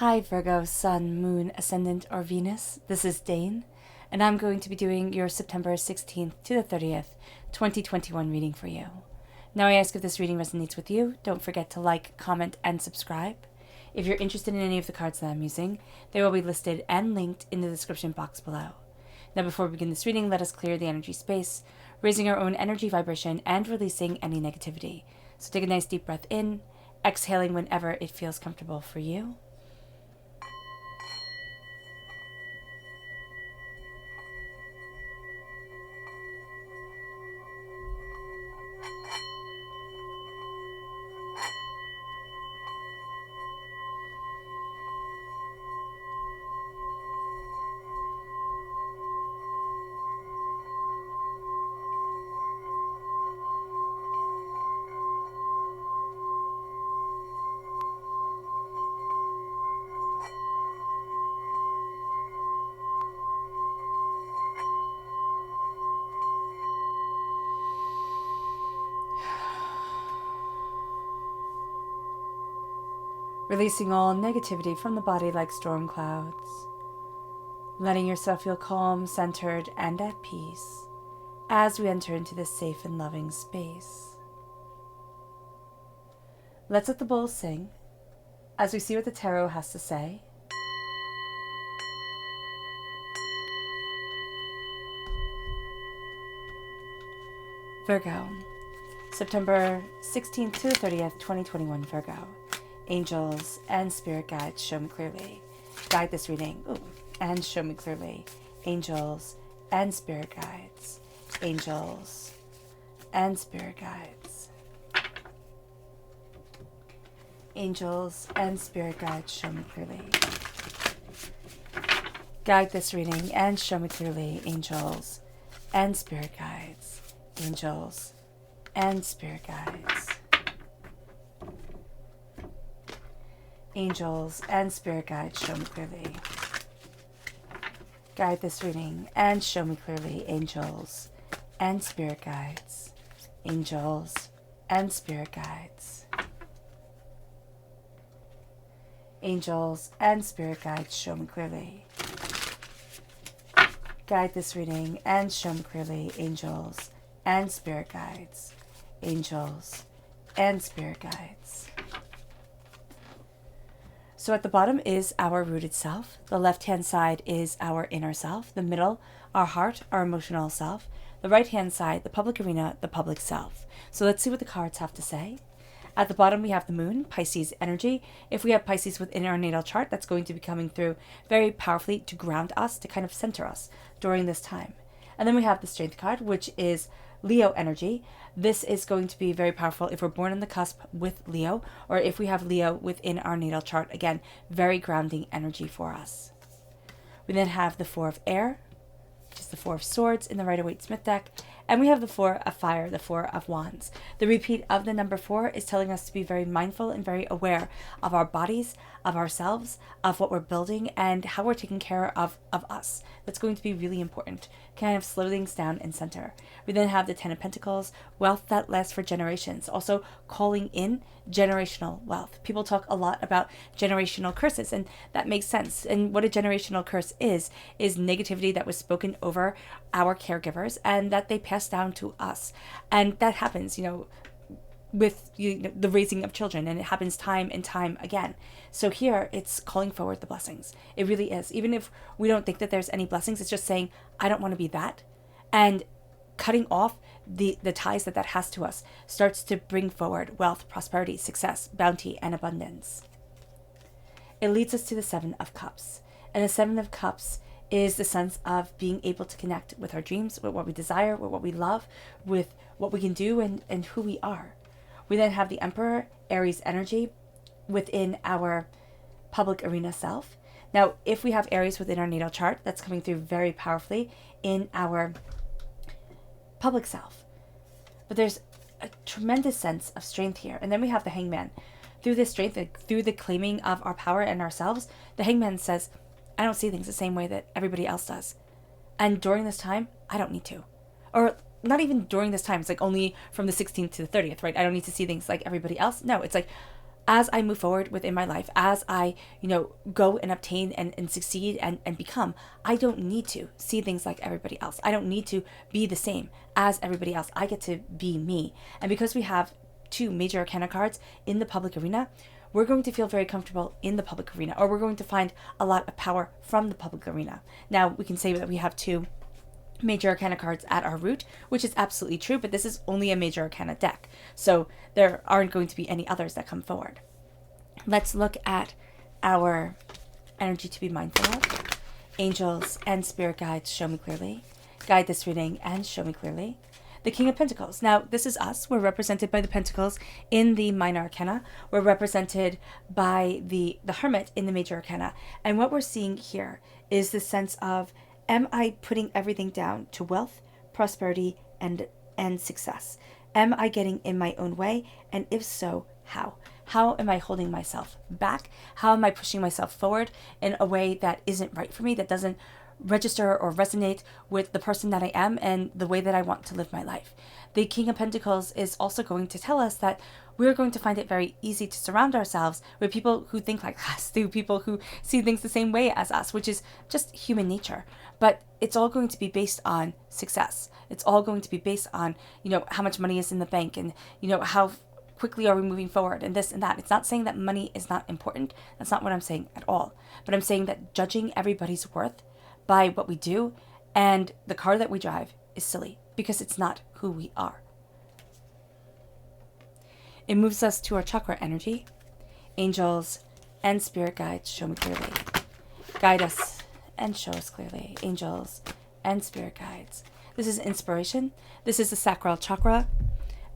Hi Virgo, Sun, Moon, Ascendant, or Venus. This is Dane, and I'm going to be doing your September 16th to the 30th, 2021 reading for you. Now I ask if this reading resonates with you, don't forget to like, comment, and subscribe. If you're interested in any of the cards that I'm using, they will be listed and linked in the description box below. Now before we begin this reading, let us clear the energy space, raising our own energy vibration and releasing any negativity. So take a nice deep breath in, exhaling whenever it feels comfortable for you. Releasing all negativity from the body like storm clouds. Letting yourself feel calm, centered, and at peace as we enter into this safe and loving space. Let's let the bowl sing as we see what the tarot has to say. Virgo, September 16th to the 30th, 2021, Virgo. Angels and spirit guides, show me clearly. Guide this reading. And show me clearly. Angels and spirit guides. Angels and spirit guides. Angels and spirit guides, show me clearly. Guide this reading and show me clearly. Angels and spirit guides. Angels and spirit guides. Angels and spirit guides, show me clearly. Guide this reading and show me clearly. Angels and spirit guides. Angels and spirit guides. Angels and spirit guides, show me clearly. Guide this reading and show me clearly. Angels and spirit guides. Angels and spirit guides. So at the bottom is our rooted self. The left-hand side is our inner self. The middle, our heart, our emotional self. The right-hand side, the public arena, the public self. So let's see what the cards have to say. At the bottom, we have the moon, Pisces energy. If we have Pisces within our natal chart, that's going to be coming through very powerfully to ground us, to kind of center us during this time. And then we have the strength card, which is Leo energy. This is going to be very powerful if we're born on the cusp with Leo, or if we have Leo within our natal chart. Again, very grounding energy for us. We then have the Four of Air, which is the Four of Swords in the Rider-Waite-Smith deck. And we have the Four of Fire, the Four of Wands. The repeat of the number 4 is telling us to be very mindful and very aware of our bodies, of ourselves, of what we're building, and how we're taking care of us. That's going to be really important. Kind of slow things down and center. We then have the Ten of Pentacles, wealth that lasts for generations. Also calling in generational wealth. People talk a lot about generational curses, and that makes sense. And what a generational curse is negativity that was spoken over our caregivers and that they pass down to us. And that happens, with the raising of children, and it happens time and time again. So here it's calling forward the blessings. It really is. Even if we don't think that there's any blessings, it's just saying, I don't want to be that. And cutting off the ties that has to us starts to bring forward wealth, prosperity, success, bounty, and abundance. It leads us to the Seven of Cups. And the Seven of Cups is the sense of being able to connect with our dreams, with what we desire, with what we love, with what we can do, and who we are. We then have the Emperor, Aries energy within our public arena self. Now, if we have Aries within our natal chart, that's coming through very powerfully in our public self. But there's a tremendous sense of strength here. And then we have the Hangman. Through this strength, through the claiming of our power and ourselves, the Hangman says, I don't see things the same way that everybody else does. And during this time, I don't need to. Or not even during this time. It's like only from the 16th to the 30th, right? I don't need to see things like everybody else. No, it's like as I move forward within my life, as I, go and obtain and succeed and become, I don't need to see things like everybody else. I don't need to be the same as everybody else. I get to be me. And because we have 2 major arcana cards in the public arena, we're going to feel very comfortable in the public arena, or we're going to find a lot of power from the public arena. Now, we can say that we have 2 major arcana cards at our root, which is absolutely true, but this is only a major arcana deck, so there aren't going to be any others that come forward. Let's look at our energy to be mindful of. Angels and spirit guides, show me clearly. Guide this reading and show me clearly. The King of Pentacles. Now, this is us. We're represented by the Pentacles in the Minor Arcana. We're represented by the Hermit in the Major Arcana. And what we're seeing here is the sense of, am I putting everything down to wealth, prosperity, and success? Am I getting in my own way? And if so, how? How am I holding myself back? How am I pushing myself forward in a way that isn't right for me, that doesn't register or resonate with the person that I am and the way that I want to live my life? The King of Pentacles is also going to tell us that we're going to find it very easy to surround ourselves with people who think like us, through people who see things the same way as us, which is just human nature. But it's all going to be based on success. It's all going to be based on, how much money is in the bank, and, how quickly are we moving forward, and this and that. It's not saying that money is not important. That's not what I'm saying at all. But I'm saying that judging everybody's worth by what we do and the car that we drive is silly, because it's not who we are. It moves us to our chakra energy. Angels and spirit guides, show me clearly. Guide us and show us clearly. Angels and spirit guides. This is inspiration. This is the sacral chakra.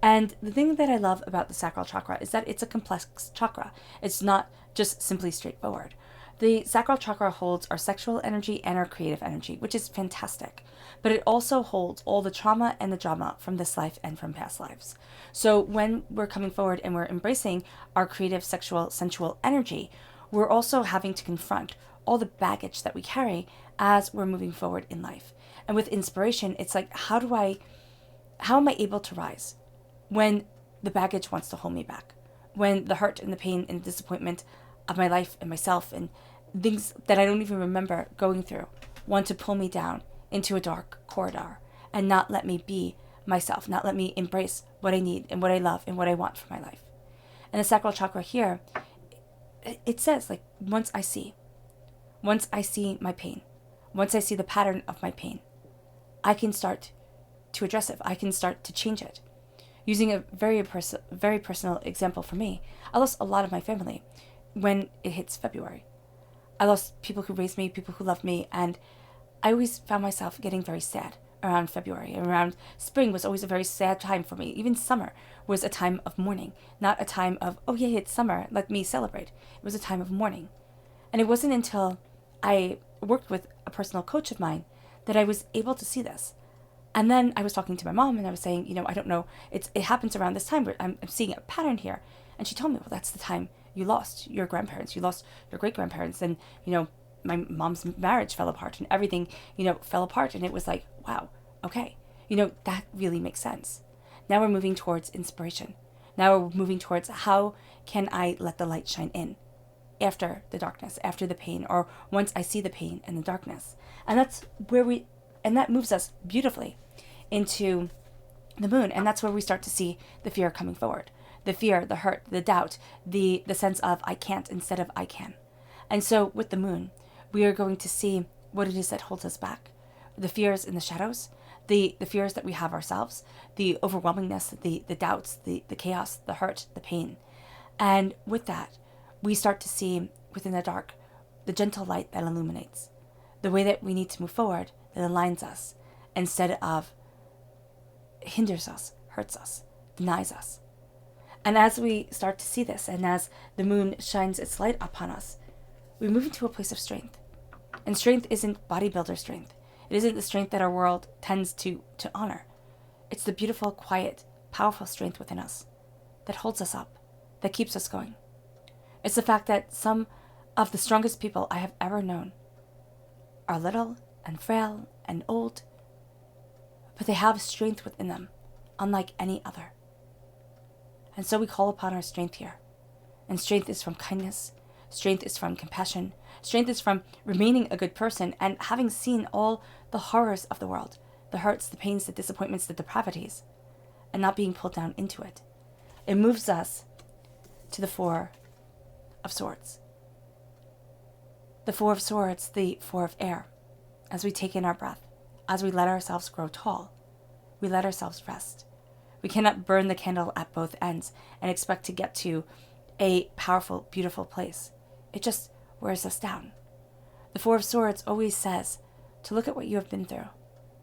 And the thing that I love about the sacral chakra is that it's a complex chakra. It's not just simply straightforward. The sacral chakra holds our sexual energy and our creative energy, which is fantastic. But it also holds all the trauma and the drama from this life and from past lives. So when we're coming forward and we're embracing our creative, sexual, sensual energy, we're also having to confront all the baggage that we carry as we're moving forward in life. And with inspiration, it's like, how am I able to rise when the baggage wants to hold me back? When the hurt and the pain and the disappointment of my life and myself and things that I don't even remember going through want to pull me down into a dark corridor and not let me be myself, not let me embrace what I need and what I love and what I want for my life. And the sacral chakra here, it says, like, once I see my pain, once I see the pattern of my pain, I can start to address it. I can start to change it. Using a very personal example for me, I lost a lot of my family when it hits February. I lost people who raised me, people who loved me, and I always found myself getting very sad around February. Around spring was always a very sad time for me. Even summer was a time of mourning, not a time of, oh yeah, it's summer, let me celebrate. It was a time of mourning. And it wasn't until I worked with a personal coach of mine that I was able to see this. And then I was talking to my mom and I was saying, I don't know, it happens around this time, but I'm seeing a pattern here. And she told me, well, that's the time you lost your grandparents, you lost your great-grandparents, and, my mom's marriage fell apart and everything, fell apart. And it was like, wow, okay, that really makes sense. Now we're moving towards inspiration. Now we're moving towards, how can I let the light shine in after the darkness, after the pain, or once I see the pain and the darkness. And that's where that moves us beautifully into the moon. And that's where we start to see the fear coming forward. The fear, the hurt, the doubt, the sense of I can't instead of I can. And so with the moon, we are going to see what it is that holds us back. The fears in the shadows, the fears that we have ourselves, the overwhelmingness, the doubts, the chaos, the hurt, the pain. And with that, we start to see within the dark the gentle light that illuminates, the way that we need to move forward, that aligns us instead of hinders us, hurts us, denies us. And as we start to see this, and as the moon shines its light upon us, we move into a place of strength. And strength isn't bodybuilder strength. It isn't the strength that our world tends to honor. It's the beautiful, quiet, powerful strength within us that holds us up, that keeps us going. It's the fact that some of the strongest people I have ever known are little and frail and old, but they have strength within them, unlike any other. And so we call upon our strength here. And strength is from kindness. Strength is from compassion. Strength is from remaining a good person and having seen all the horrors of the world, the hurts, the pains, the disappointments, the depravities, and not being pulled down into it. It moves us to the Four of Swords. The Four of Swords, the Four of Air. As we take in our breath, as we let ourselves grow tall, we let ourselves rest. We cannot burn the candle at both ends and expect to get to a powerful, beautiful place. It just wears us down. The Four of Swords always says to look at what you have been through,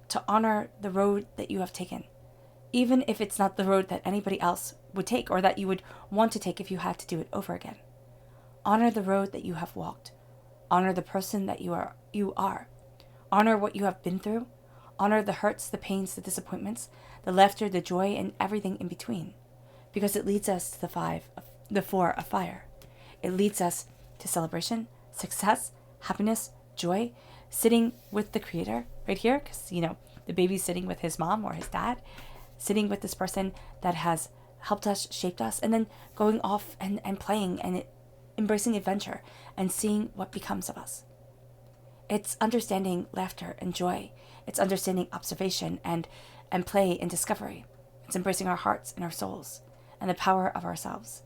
to honor the road that you have taken, even if it's not the road that anybody else would take or that you would want to take if you had to do it over again. Honor the road that you have walked. Honor the person that you are. Honor what you have been through. Honor the hurts, the pains, the disappointments, the laughter, the joy, and everything in between, because it leads us to the Four of Fire. It leads us to celebration, success, happiness, joy, sitting with the Creator right here, because, the baby's sitting with his mom or his dad, sitting with this person that has helped us, shaped us, and then going off and playing and embracing adventure and seeing what becomes of us. It's understanding laughter and joy. It's understanding observation and play and discovery. It's embracing our hearts and our souls and the power of ourselves.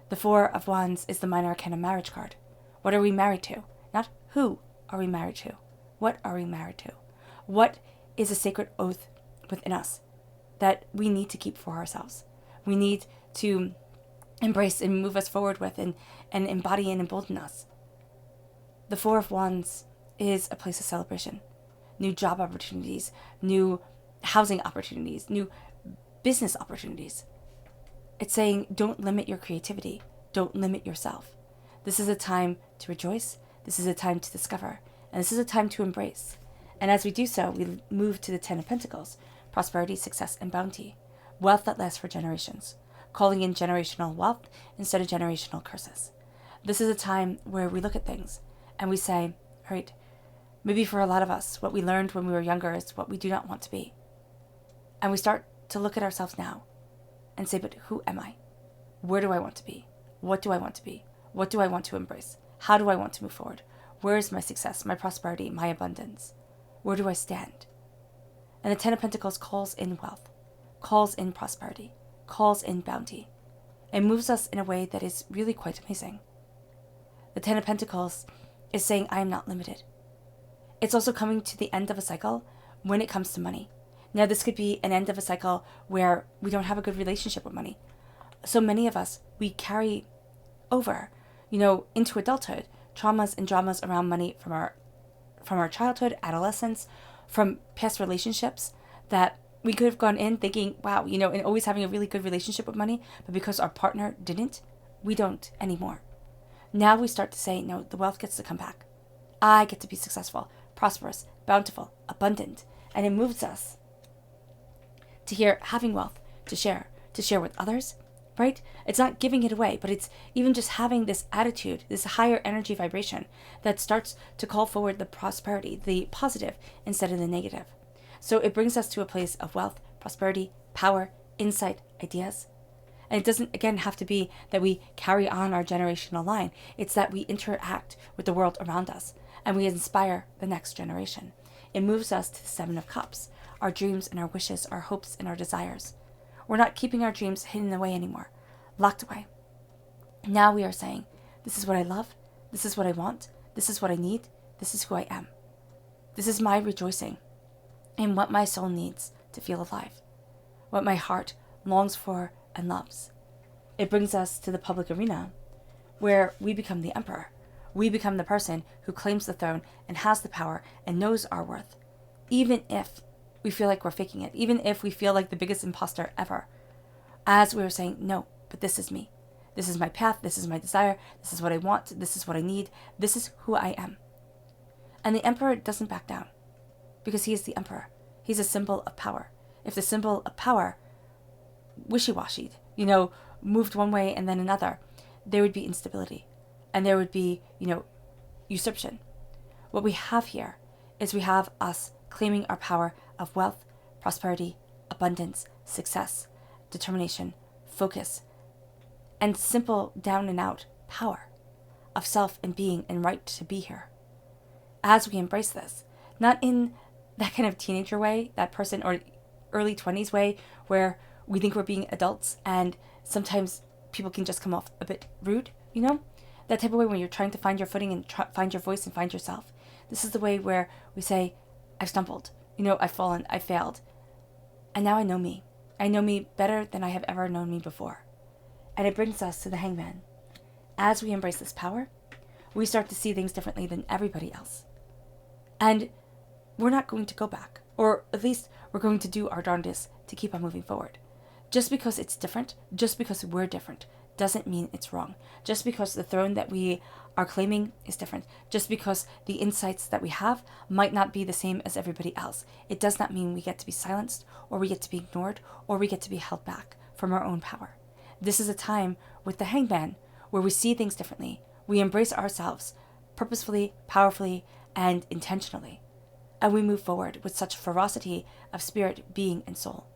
The Four of Wands is the Minor Arcana marriage card. What are we married to? Not who are we married to. What are we married to? What is a sacred oath within us that we need to keep for ourselves? We need to embrace and move us forward with and embody and embolden us. The Four of Wands is a place of celebration. New job opportunities, new housing opportunities, new business opportunities. It's saying don't limit your creativity. Don't limit yourself. This is a time to rejoice. This is a time to discover. And this is a time to embrace. And as we do so, we move to the Ten of Pentacles, prosperity, success, and bounty. Wealth that lasts for generations. Calling in generational wealth instead of generational curses. This is a time where we look at things and we say, all right, maybe for a lot of us, what we learned when we were younger is what we do not want to be. And we start to look at ourselves now and say, but who am I? Where do I want to be? What do I want to be? What do I want to embrace? How do I want to move forward? Where is my success, my prosperity, my abundance? Where do I stand? And the Ten of Pentacles calls in wealth, calls in prosperity, calls in bounty. It moves us in a way that is really quite amazing. The Ten of Pentacles is saying, I am not limited. It's also coming to the end of a cycle when it comes to money. Now, this could be an end of a cycle where we don't have a good relationship with money. So many of us, we carry over, into adulthood, traumas and dramas around money from our childhood, adolescence, from past relationships that we could have gone in thinking, wow, and always having a really good relationship with money, but because our partner didn't, we don't anymore. Now we start to say, no, the wealth gets to come back. I get to be successful, prosperous, bountiful, abundant, and it moves us to here having wealth to share with others, right? It's not giving it away, but it's even just having this attitude, this higher energy vibration that starts to call forward the prosperity, the positive instead of the negative. So it brings us to a place of wealth, prosperity, power, insight, ideas. And it doesn't, again, have to be that we carry on our generational line. It's that we interact with the world around us and we inspire the next generation. It moves us to the Seven of Cups, our dreams and our wishes, our hopes and our desires. We're not keeping our dreams hidden away anymore, locked away. Now we are saying, this is what I love, this is what I want, this is what I need, this is who I am. This is my rejoicing in what my soul needs to feel alive, what my heart longs for and loves. It brings us to the public arena where we become the emperor. We become the person who claims the throne and has the power and knows our worth, even if we feel like we're faking it, even if we feel like the biggest imposter ever. As we were saying, no, but this is me. This is my path. This is my desire. This is what I want. This is what I need. This is who I am. And the emperor doesn't back down because he is the emperor. He's a symbol of power. If the symbol of power wishy-washied, moved one way and then another, there would be instability and there would be, usurpation. What we have here is we have us claiming our power of wealth, prosperity, abundance, success, determination, focus, and simple down and out power of self and being and right to be here. As we embrace this, not in that kind of teenager way, that person, or early 20s way where we think we're being adults and sometimes people can just come off a bit rude, that type of way when you're trying to find your footing and find your voice and find yourself. This is the way where we say, I've stumbled, I've fallen, I failed, and now I know me. I know me better than I have ever known me before. And it brings us to the Hangman. As we embrace this power, we start to see things differently than everybody else. And we're not going to go back, or at least we're going to do our darndest to keep on moving forward. Just because it's different, just because we're different, doesn't mean it's wrong. Just because the throne that we are claiming is different, just because the insights that we have might not be the same as everybody else, it does not mean we get to be silenced, or we get to be ignored, or we get to be held back from our own power. This is a time with the Hangman where we see things differently. We embrace ourselves purposefully, powerfully, and intentionally. And we move forward with such ferocity of spirit, being, and soul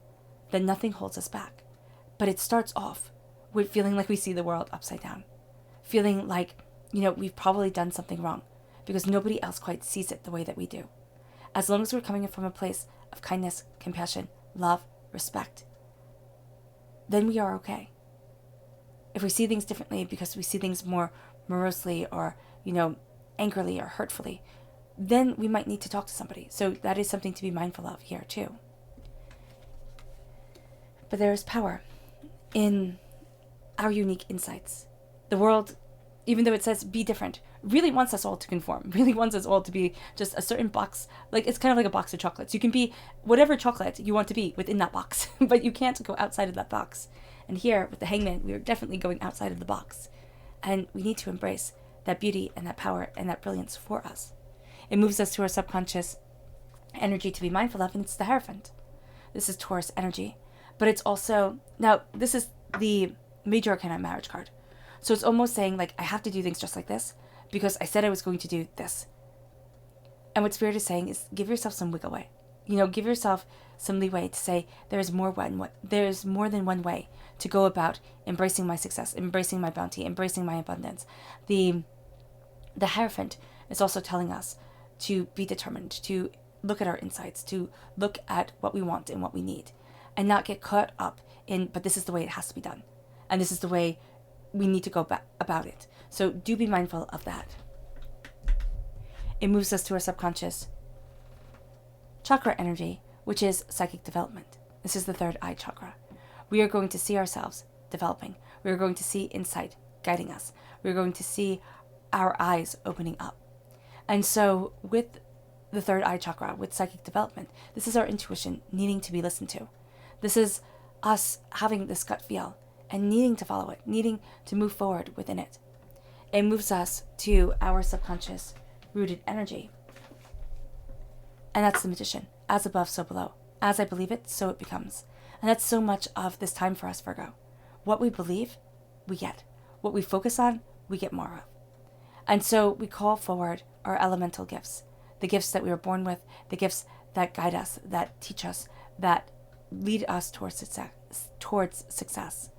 that nothing holds us back. But it starts off with feeling like we see the world upside down. Feeling like, we've probably done something wrong because nobody else quite sees it the way that we do. As long as we're coming from a place of kindness, compassion, love, respect, then we are okay. If we see things differently because we see things more morosely or, angrily or hurtfully, then we might need to talk to somebody. So that is something to be mindful of here too. But there is power in our unique insights. The world, even though it says be different, really wants us all to conform, really wants us all to be just a certain box. Like, it's kind of like a box of chocolates. You can be whatever chocolate you want to be within that box, but you can't go outside of that box. And here with the Hangman, we are definitely going outside of the box. And we need to embrace that beauty and that power and that brilliance for us. It moves us to our subconscious energy to be mindful of, and it's the Hierophant. This is Taurus energy. But it's also, now this is the major arcana marriage card. So it's almost saying, like, I have to do things just like this because I said I was going to do this. And what Spirit is saying is give yourself some wiggle way. Give yourself some leeway to say there's more than one way to go about embracing my success, embracing my bounty, embracing my abundance. The Hierophant is also telling us to be determined, to look at our insights, to look at what we want and what we need, and not get caught up in, but this is the way it has to be done, and this is the way we need to go about it. So do be mindful of that. It moves us to our subconscious chakra energy, which is psychic development. This is the third eye chakra. We are going to see ourselves developing. We are going to see insight guiding us. We are going to see our eyes opening up. And so with the third eye chakra, with psychic development, this is our intuition needing to be listened to. This is us having this gut feel and needing to follow it, needing to move forward within it. It moves us to our subconscious rooted energy. And that's the Magician. As above, so below. As I believe it, so it becomes. And that's so much of this time for us, Virgo. What we believe, we get. What we focus on, we get more of. And so we call forward our elemental gifts, the gifts that we were born with, the gifts that guide us, that teach us, that lead us towards success.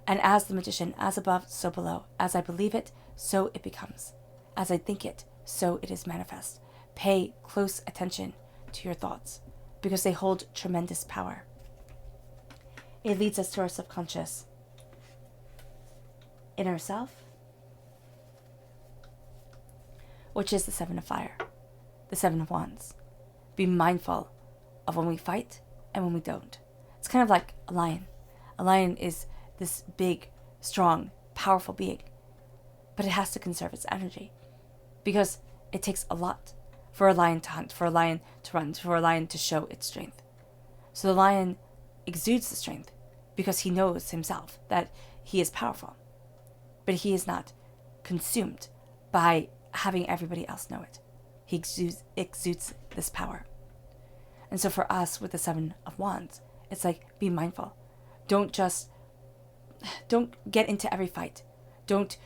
And as the Magician, as above, so below. As I believe it, so it becomes. As I think it, so it is manifest. Pay close attention to your thoughts because they hold tremendous power. It leads us to our subconscious inner self, which is the Seven of Fire, the Seven of Wands. Be mindful of when we fight and when we don't. It's kind of like a lion. A lion is this big, strong, powerful being, but it has to conserve its energy because it takes a lot for a lion to hunt, for a lion to run, for a lion to show its strength. So the lion exudes the strength because he knows himself that he is powerful, but he is not consumed by having everybody else know it. He exudes this power. And so for us with the Seven of Wands, it's like, be mindful. Don't get into every fight. Don't,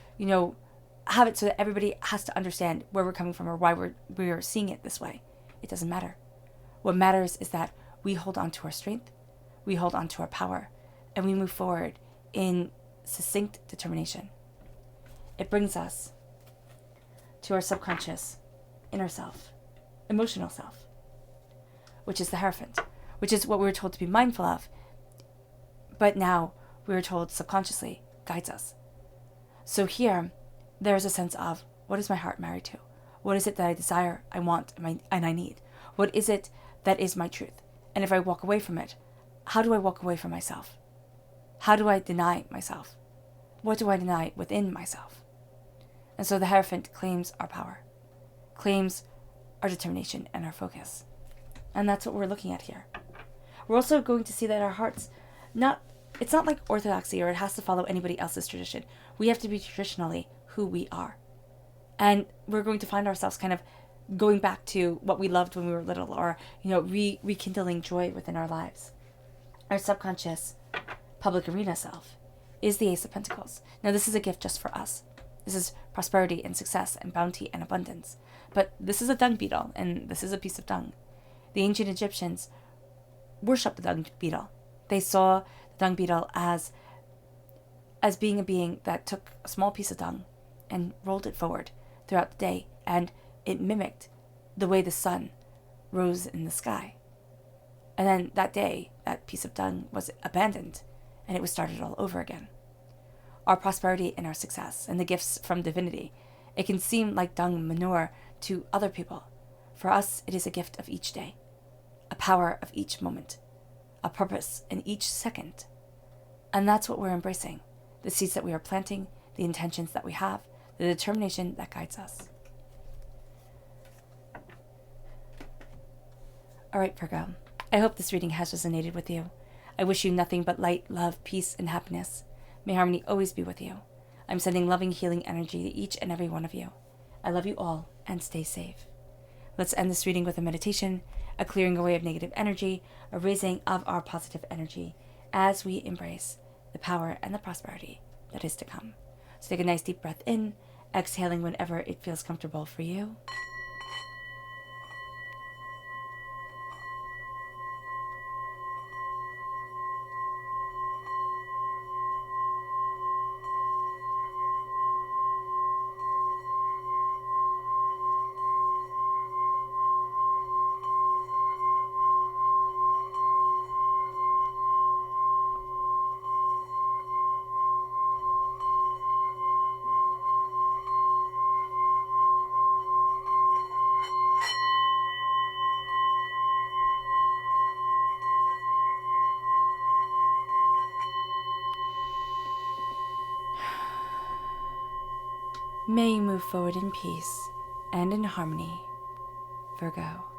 have it so that everybody has to understand where we're coming from or why we're seeing it this way. It doesn't matter. What matters is that we hold on to our strength, we hold on to our power, and we move forward in succinct determination. It brings us to our subconscious inner self, emotional self, which is the Hierophant, which is what we were told to be mindful of, but now we were told subconsciously guides us. So here, there is a sense of, what is my heart married to? What is it that I desire, I want, and I need? What is it that is my truth? And if I walk away from it, how do I walk away from myself? How do I deny myself? What do I deny within myself? And so the Hierophant claims our power, claims our determination and our focus. And that's what we're looking at here. We're also going to see that our hearts, it's not like orthodoxy or it has to follow anybody else's tradition. We have to be traditionally who we are. And we're going to find ourselves kind of going back to what we loved when we were little, or, rekindling joy within our lives. Our subconscious public arena self is the Ace of Pentacles. Now, this is a gift just for us. This is prosperity and success and bounty and abundance. But this is a dung beetle, and this is a piece of dung. The ancient Egyptians worshipped the dung beetle. They saw the dung beetle as being a being that took a small piece of dung and rolled it forward throughout the day, and it mimicked the way the sun rose in the sky. And then that day, that piece of dung was abandoned, and it was started all over again. Our prosperity and our success and the gifts from divinity, it can seem like dung manure to other people. For us, it is a gift of each day, a power of each moment, a purpose in each second. And that's what we're embracing, the seeds that we are planting, the intentions that we have, the determination that guides us. All right, Virgo, I hope this reading has resonated with you. I wish you nothing but light, love, peace, and happiness. May harmony always be with you. I'm sending loving, healing energy to each and every one of you. I love you all, and stay safe. Let's end this reading with a meditation, a clearing away of negative energy, a raising of our positive energy as we embrace the power and the prosperity that is to come. So take a nice deep breath in, exhaling whenever it feels comfortable for you. May you move forward in peace and in harmony, Virgo.